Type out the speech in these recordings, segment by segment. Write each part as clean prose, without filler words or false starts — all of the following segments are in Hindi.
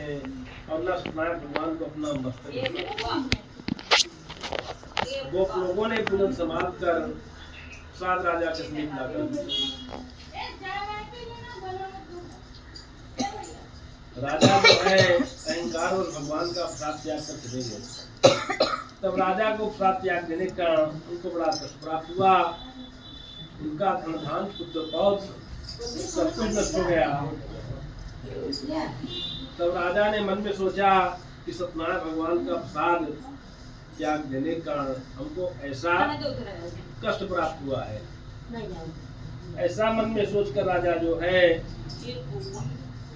हैं और न सत्यनारायण भगवान को अपना मस्तक। गोप लोगों ने पूजन समाप्त कर सात राजा के समीप लाकर राजा जो है अहंकार और भगवान का प्रसाद त्याग कर चले गए। तब राजा को प्रसाद त्याग देने का उनको बड़ा कष्ट प्राप्त हुआ। उनका धन धान पुत्र पौत्र सब कुछ नष्ट हो गया। तब राजा ने मन में सोचा कि सत्यनारायण भगवान का प्रसाद त्याग देने का हमको ऐसा कष्ट प्राप्त हुआ है। ऐसा मन में सोचकर राजा जो है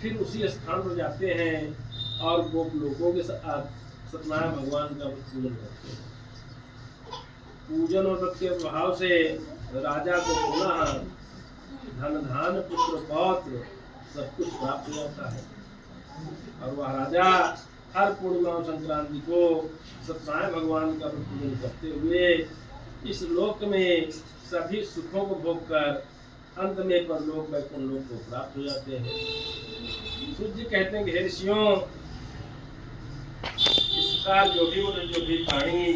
फिर उसी स्थान पर जाते हैं और गोप लोगों के साथ सत्यनारायण भगवान का पूजन करते हैं। पूजन और व्रत के प्रभाव से राजा को पुनः धन धान पुत्र पौत्र सब कुछ प्राप्त हो जाता है और वह राजा हर पूर्णिमा और संक्रांति को सत्यनारायण भगवान का पूजन करते हुए इस लोक में सभी सुखों को भोग कर अंत में परलोक वैकुंठ लोक को प्राप्त हो जाते हैं। सूर्य कहते हैं कि हे ऋषियों, इसका जो भी प्राणी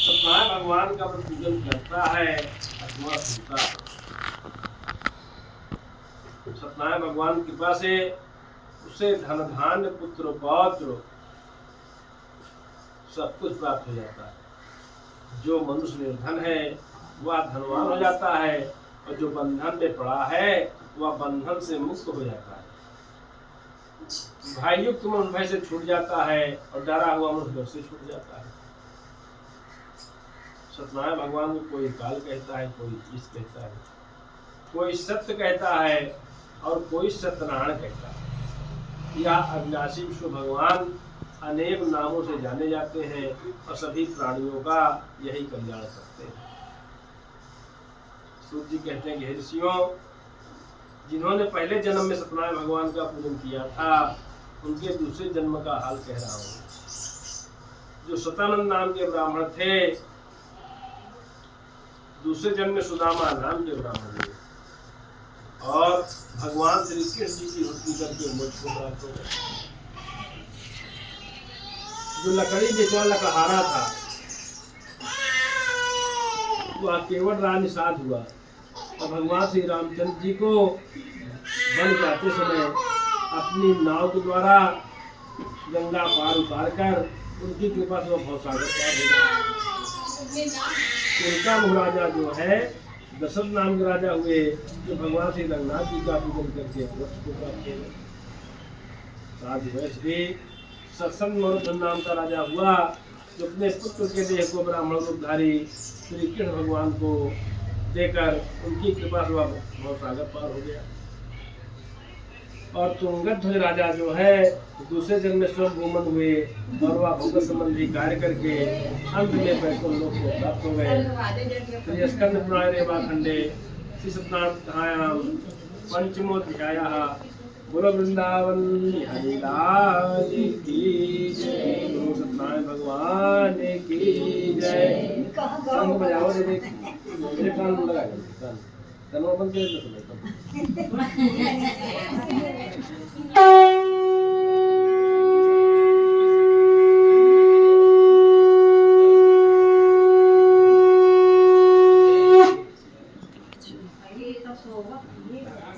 सत्यनारायण भगवान का पूजन करता है अथवा सुनता है, सत्यनारायण भगवान की कृपा से उसे धन धान्य पुत्र पौत्र सब कुछ प्राप्त हो जाता है। जो मनुष्य निर्धन है वह धनवान हो जाता है और जो बंधन में पड़ा है वह बंधन से मुक्त हो जाता है। भय युक्त मन भय से छूट जाता है और डरा हुआ मन डर से छूट जाता है। सत्यनारायण भगवान को कोई काल कहता है, कोई ईश कहता है, कोई सत्य कहता है और कोई सत्यनारायण कहता है। यह अविनाशी विष्णु भगवान अनेक नामों से जाने जाते हैं और सभी प्राणियों का यही कल्याण करते हैं। सूर्य जी कहते हैं कि हे ऋषियों, जिन्होंने पहले जन्म में सत्यनारायण भगवान का पूजन किया था उनके दूसरे जन्म का हाल कह रहा हूँ। जो सतानंद नाम के ब्राह्मण थे, दूसरे जन्म में सुदामा नाम के ब्राह्मण हुए और भगवान श्री कृष्ण जी की भक्ति करके मोक्ष को प्राप्त हो गए। जो लकड़ी बेचवा लकड़हारा था वह केवट रानी साध हुआ और भगवान श्री रामचंद्र जी को वन जाते समय अपनी नाव के द्वारा गंगा पार उतार कर उनकी कृपा से वह भवसागर पार हो गया। उनका महाराजा जो है दशरथ नाम के राजा हुए जो भगवान श्री रंगनाथ जी का पूजन करके मोक्ष को प्राप्त हो गए। साथ ही श्री सत्संग मनोधन नाम का राजा हुआ जो अपने पुत्र के देह को ब्राह्मण रूपधारी श्री कृष्ण भगवान को देकर उनकी कृपा से भवसागर पार हो गया। और तुंगध्वज राजा जो है दूसरे जन्म में स्वयं भूमन हुए और वह भगवत संबंधी कार्य करके अंत में वैकुंठ लोक को प्राप्त हो गए। श्री स्कंद पुराण रेवाखंडे श्री सत्यनारायण पंचमोध्यायः। बोलो वृंदावन बिहारी लाल की जय, बोलो सत्यनारायण भगवान की जय। संग बजाओ दे मेरे कान में लगा कान बंद कर दो।